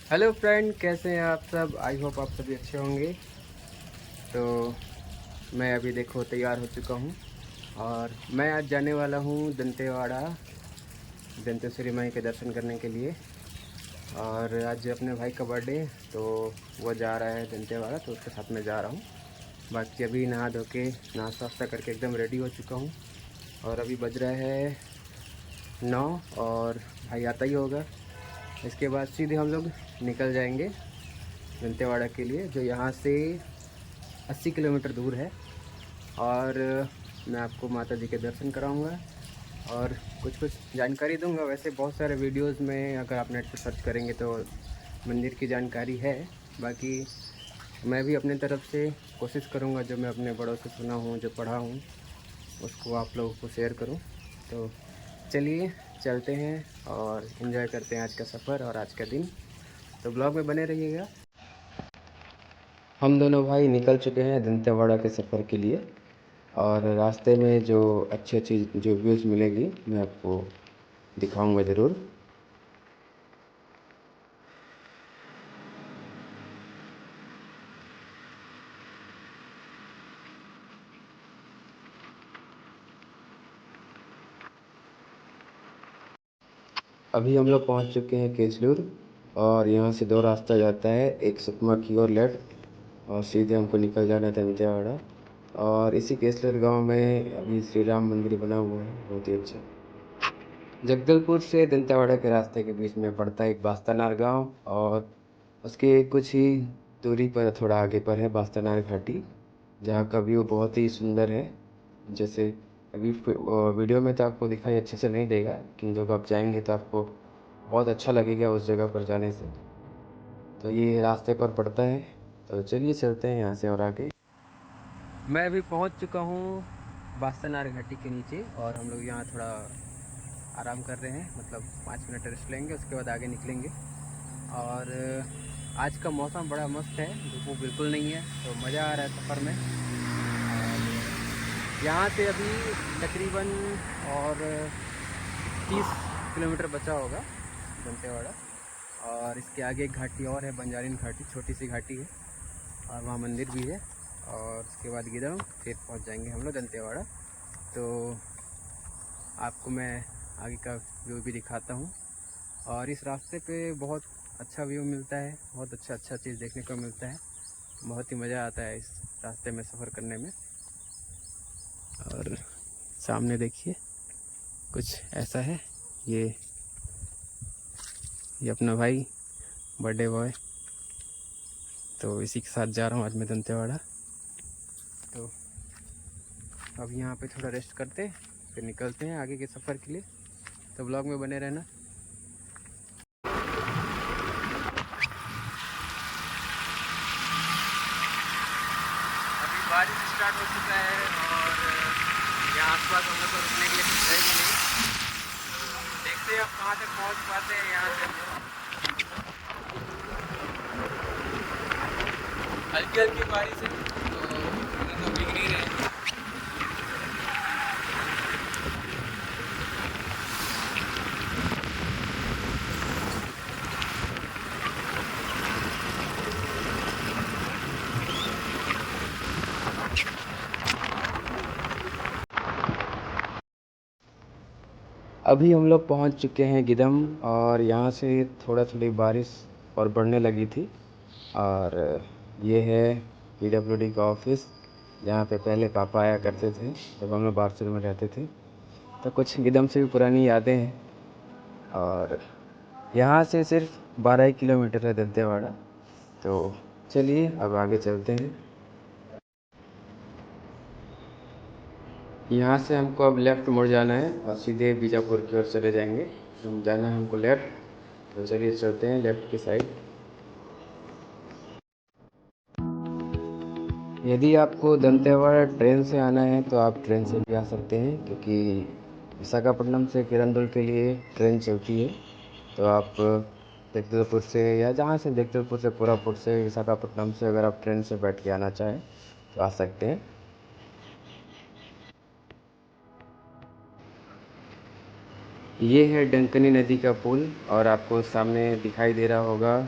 Hello friend, कैसे हैं आप सब। आई होप आप सभी अच्छे होंगे। तो मैं अभी देखो तैयार हो चुका हूँ और मैं आज जाने वाला हूँ दंतेवाड़ा, दंतेश्वरी माई के दर्शन करने के लिए। और आज अपने भाई का बर्थडे है, तो वो जा रहा है दंतेवाड़ा, तो उसके साथ मैं जा रहा हूँ। बाकी अभी नहा धो के नाश्ता वास्ता करके एकदम रेडी हो चुका हूँ। और अभी बज रहा है 9 और भाई आता ही होगा। इसके बाद सीधे हम लोग निकल जाएंगे दंतेवाड़ा के लिए, जो यहाँ से 80 किलोमीटर दूर है। और मैं आपको माता जी के दर्शन कराऊंगा और कुछ कुछ जानकारी दूंगा। वैसे बहुत सारे वीडियोस में अगर आप नेट पर सर्च करेंगे तो मंदिर की जानकारी है। बाकी मैं भी अपने तरफ से कोशिश करूंगा, जो मैं अपने बड़ों से सुना हूँ, जो पढ़ा हूँ, उसको आप लोगों को शेयर करूँ। तो चलिए चलते हैं और इन्जॉय करते हैं आज का सफ़र और आज का दिन। तो ब्लॉग में बने रहिएगा। हम दोनों भाई निकल चुके हैं दंतेवाड़ा के सफ़र के लिए। और रास्ते में जो अच्छी अच्छी जो व्यूज़ मिलेगी मैं आपको दिखाऊंगा ज़रूर। अभी हम लोग पहुंच चुके हैं केसलूर। और यहाँ से दो रास्ता जाता है, एक सुकमा की ओर लेफ्ट और सीधे हमको निकल जाना है दंतेवाड़ा। और इसी केसलूर गांव में अभी श्री राम मंदिर बना हुआ है, बहुत ही अच्छा। जगदलपुर से दंतेवाड़ा के रास्ते के बीच में पड़ता है एक बास्तानार गांव, और उसके कुछ ही दूरी पर थोड़ा आगे पर है बास्तानार घाटी, जहाँ का व्यू बहुत ही सुंदर है। जैसे अभी वीडियो में तो आपको दिखाई अच्छे से नहीं देगा, लेकिन जब आप जाएंगे तो आपको बहुत अच्छा लगेगा उस जगह पर जाने से। तो ये रास्ते पर पड़ता है, तो चलिए चलते हैं यहाँ से और आगे। मैं अभी पहुँच चुका हूँ बास्तानार घाटी के नीचे, और हम लोग यहाँ थोड़ा आराम कर रहे हैं, मतलब 5 मिनट रेस्ट लेंगे, उसके बाद आगे निकलेंगे। और आज का मौसम बड़ा मस्त है, धूप बिल्कुल नहीं है, तो मज़ा आ रहा है सफ़र में। और यहाँ से अभी तकरीबन और 30 किलोमीटर बचा होगा दंतेवाड़ा। और इसके आगे एक घाटी और है, बंजारिन घाटी, छोटी सी घाटी है और वहाँ मंदिर भी है। और उसके बाद गिदम फिर पहुँच जाएंगे हम लोग दंतेवाड़ा। तो आपको मैं आगे का व्यू भी दिखाता हूँ। और इस रास्ते पे बहुत अच्छा व्यू मिलता है, बहुत अच्छा अच्छा चीज़ देखने को मिलता है। बहुत ही मज़ा आता है इस रास्ते में सफ़र करने में। और सामने देखिए कुछ ऐसा है, ये ये अपना भाई बर्थडे बॉय। तो इसी के साथ जा रहा हूँ आज मैं दंतेवाड़ा। तो अब यहाँ पे थोड़ा रेस्ट करते फिर निकलते हैं आगे के सफ़र के लिए। तो ब्लॉग में बने रहना। अभी बारिश स्टार्ट हो चुका है और यहाँ आसपास हम लोग को रुकने के लिए कुछ है भी नहीं। देखते हैं अब कहाँ तक पहुँच पाते हैं। यहाँ से हल्की हल्की बारिश है, तो भीग नहीं रहे। अभी हम लोग पहुंच चुके हैं गिदम, और यहाँ से थोड़ा थोड़ी बारिश और बढ़ने लगी थी। और ये है पीडब्ल्यूडी का ऑफिस, जहाँ पे पहले पापा आया करते थे जब हम लोग बारसुर में रहते थे। तो कुछ गिदम से भी पुरानी यादें हैं। और यहाँ से सिर्फ 12 किलोमीटर है दंतेवाड़ा। तो चलिए अब आगे चलते हैं। यहाँ से हमको अब लेफ़्ट मुड़ जाना है और सीधे बीजापुर की ओर चले जाएंगे। हम जाना है हमको लेफ़्ट, तो चलिए चलते हैं लेफ़्ट की साइड। यदि आपको दंतेवाड़ा ट्रेन से आना है तो आप ट्रेन से भी आ सकते हैं, क्योंकि विशाखापट्टनम से किरंदुल के लिए ट्रेन चलती है। तो आप जगदलपुर से, या जहाँ से जगदलपुर से कोरापुट से विशाखापट्टनम से अगर आप ट्रेन से बैठ के आना चाहें तो आ सकते हैं। ये है डंकनी नदी का पुल, और आपको सामने दिखाई दे रहा होगा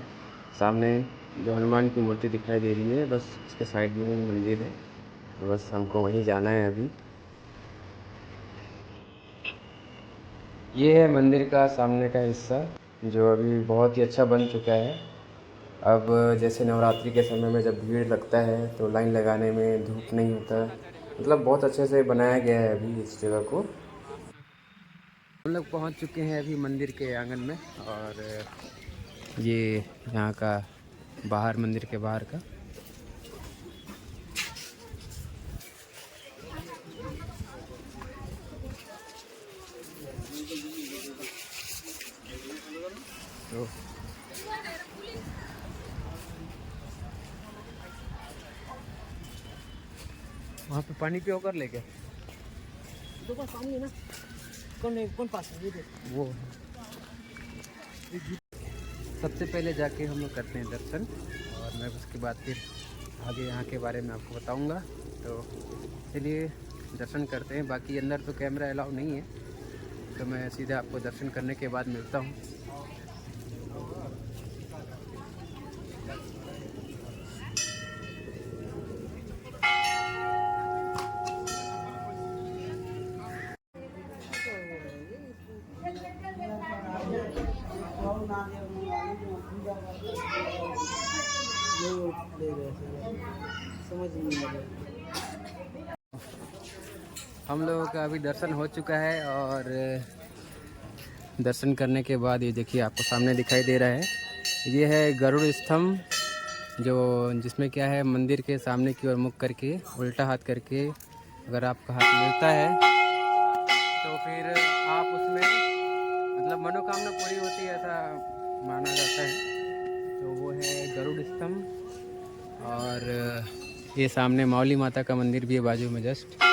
सामने जो हनुमान की मूर्ति दिखाई दे रही है, बस उसके साइड में ही मंदिर है, तो बस हमको वहीं जाना है अभी। ये है मंदिर का सामने का हिस्सा, जो अभी बहुत ही अच्छा बन चुका है। अब जैसे नवरात्रि के समय में जब भीड़ लगता है तो लाइन लगाने में धूप नहीं होता, मतलब बहुत अच्छे से बनाया गया है अभी इस जगह को। हम लोग पहुंच चुके हैं अभी मंदिर के आंगन में, और ये यहाँ का बाहर, मंदिर के बाहर का। तो वहाँ पे पानी पे होकर लेके सामने ना, कौन पास है वो। सबसे पहले जाके हम लोग करते हैं दर्शन, और मैं उसके बाद फिर आगे यहाँ के बारे में आपको बताऊँगा। तो चलिए दर्शन करते हैं। बाकी अंदर तो कैमरा अलाउ नहीं है, तो मैं सीधा आपको दर्शन करने के बाद मिलता हूँ। हम लोगों का अभी दर्शन हो चुका है, और दर्शन करने के बाद ये देखिए आपको सामने दिखाई दे रहा है, ये है गरुड़ स्तंभ, जो जिसमें क्या है, मंदिर के सामने की ओर मुख करके, उल्टा हाथ करके अगर आपका हाथ मिलता है तो फिर आप उसमें मतलब मनोकामना पूरी होती है, ऐसा माना जाता है। तो वो है गरुड़ स्तंभ, और ये सामने मौली माता का मंदिर भी है बाजू में जस्ट।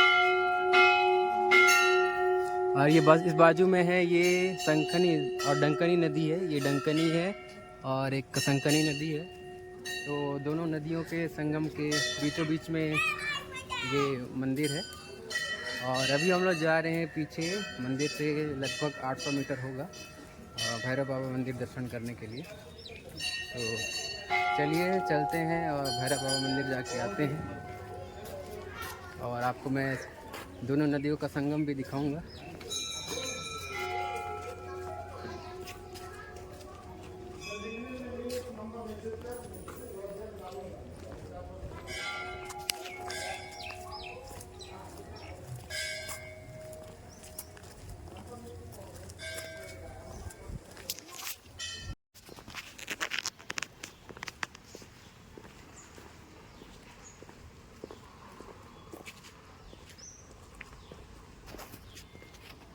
और ये बस इस बाजू में है, ये संकनी और डंकनी नदी है, ये डंकनी है और एक संकनी नदी है। तो दोनों नदियों के संगम के बीचों बीच में ये मंदिर है। और अभी हम लोग जा रहे हैं पीछे मंदिर से लगभग 800 मीटर होगा, भैरव बाबा मंदिर दर्शन करने के लिए। तो चलिए चलते हैं और भैरव बाबा मंदिर जाके आते हैं, और आपको मैं दोनों नदियों का संगम भी दिखाऊंगा।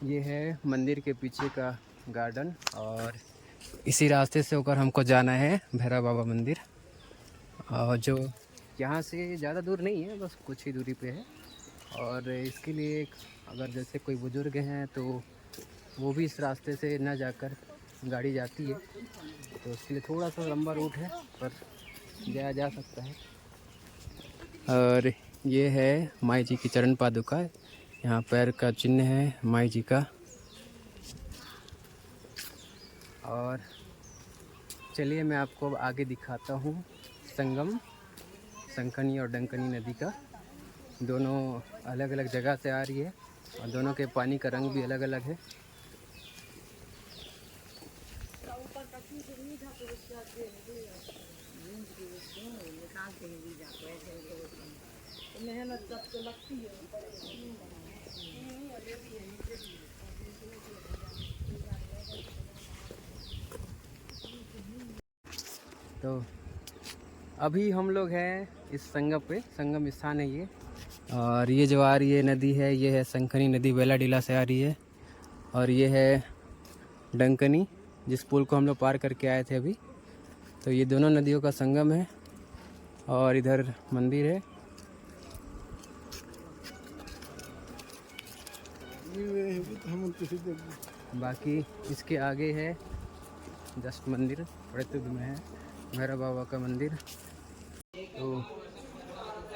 ये है मंदिर के पीछे का गार्डन, और इसी रास्ते से होकर हमको जाना है भैरव बाबा मंदिर, और जो यहाँ से ज़्यादा दूर नहीं है, बस कुछ ही दूरी पे है। और इसके लिए अगर जैसे कोई बुज़ुर्ग हैं तो वो भी इस रास्ते से ना जाकर गाड़ी जाती है, तो इसके लिए थोड़ा सा लंबा रूट है, पर जाया जा सकता है। और ये है माई जी की चरण पादुका, यहाँ पैर का चिन्ह है माई जी का। और चलिए मैं आपको आगे दिखाता हूँ संगम, संकनी और डंकनी नदी का। दोनों अलग अलग जगह से आ रही है, और दोनों के पानी का रंग भी अलग अलग है। तो अभी हम लोग हैं इस संगम पे, संगम स्थान है ये। और ये जो आ रही है नदी है, ये है संकनी नदी, बेलाडीला से आ रही है। और ये है डंकनी, जिस पुल को हम लोग पार करके आए थे अभी। तो ये दोनों नदियों का संगम है, और इधर मंदिर है। बाकी इसके आगे है जस्ट मंदिर, बड़े तुद में है भैरव बाबा का मंदिर। तो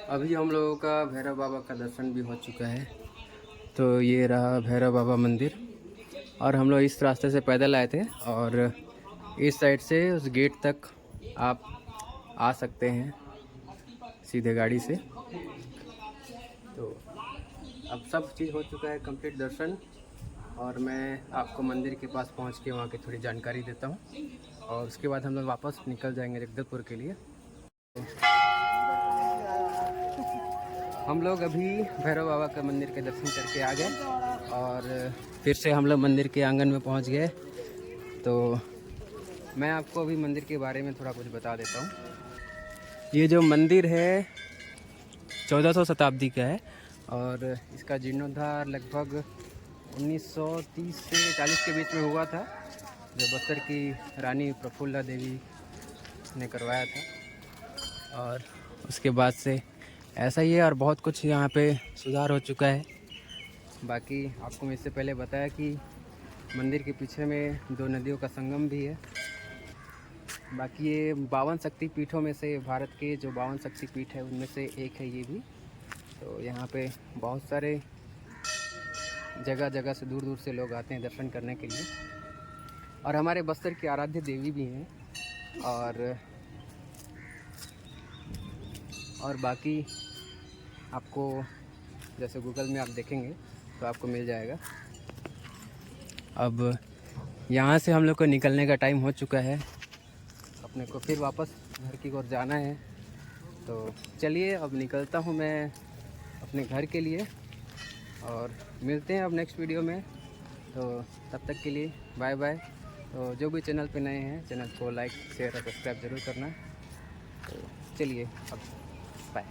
अभी हम लोगों का भैरव बाबा का दर्शन भी हो चुका है। तो ये रहा भैरव बाबा मंदिर, और हम लोग इस रास्ते से पैदल आए थे, और इस साइड से उस गेट तक आप आ सकते हैं सीधे गाड़ी से। तो अब सब चीज़ हो चुका है कंप्लीट दर्शन, और मैं आपको मंदिर के पास पहुंच के वहाँ की थोड़ी जानकारी देता हूँ, और उसके बाद हम लोग वापस निकल जाएंगे जगदलपुर के लिए। हम लोग अभी भैरव बाबा का मंदिर के दर्शन करके आ गए, और फिर से हम लोग मंदिर के आंगन में पहुंच गए। तो मैं आपको अभी मंदिर के बारे में थोड़ा कुछ बता देता हूँ। ये जो मंदिर है 1400 शताब्दी का है, और इसका जीर्णोद्धार लगभग 1930 से 40 के बीच में हुआ था, जो बस्तर की रानी प्रफुल्ला देवी ने करवाया था। और उसके बाद से ऐसा ही है, और बहुत कुछ यहाँ पे सुधार हो चुका है। बाकी आपको मैं इससे पहले बताया कि मंदिर के पीछे में 2 नदियों का संगम भी है। बाकी ये 52 शक्ति पीठों में से, भारत के जो 52 शक्ति पीठ है उनमें से एक है ये भी। तो यहाँ पे बहुत सारे जगह जगह से, दूर दूर से लोग आते हैं दर्शन करने के लिए, और हमारे बस्तर की आराध्य देवी भी हैं। और बाकी आपको जैसे गूगल में आप देखेंगे तो आपको मिल जाएगा। अब यहाँ से हम लोग को निकलने का टाइम हो चुका है, अपने को फिर वापस घर की ओर जाना है। तो चलिए अब निकलता हूँ मैं अपने घर के लिए, और मिलते हैं अब नेक्स्ट वीडियो में। तो तब तक के लिए बाय बाय। तो जो भी चैनल पे नए हैं, चैनल को लाइक शेयर और सब्सक्राइब ज़रूर करना। तो चलिए अब बाय।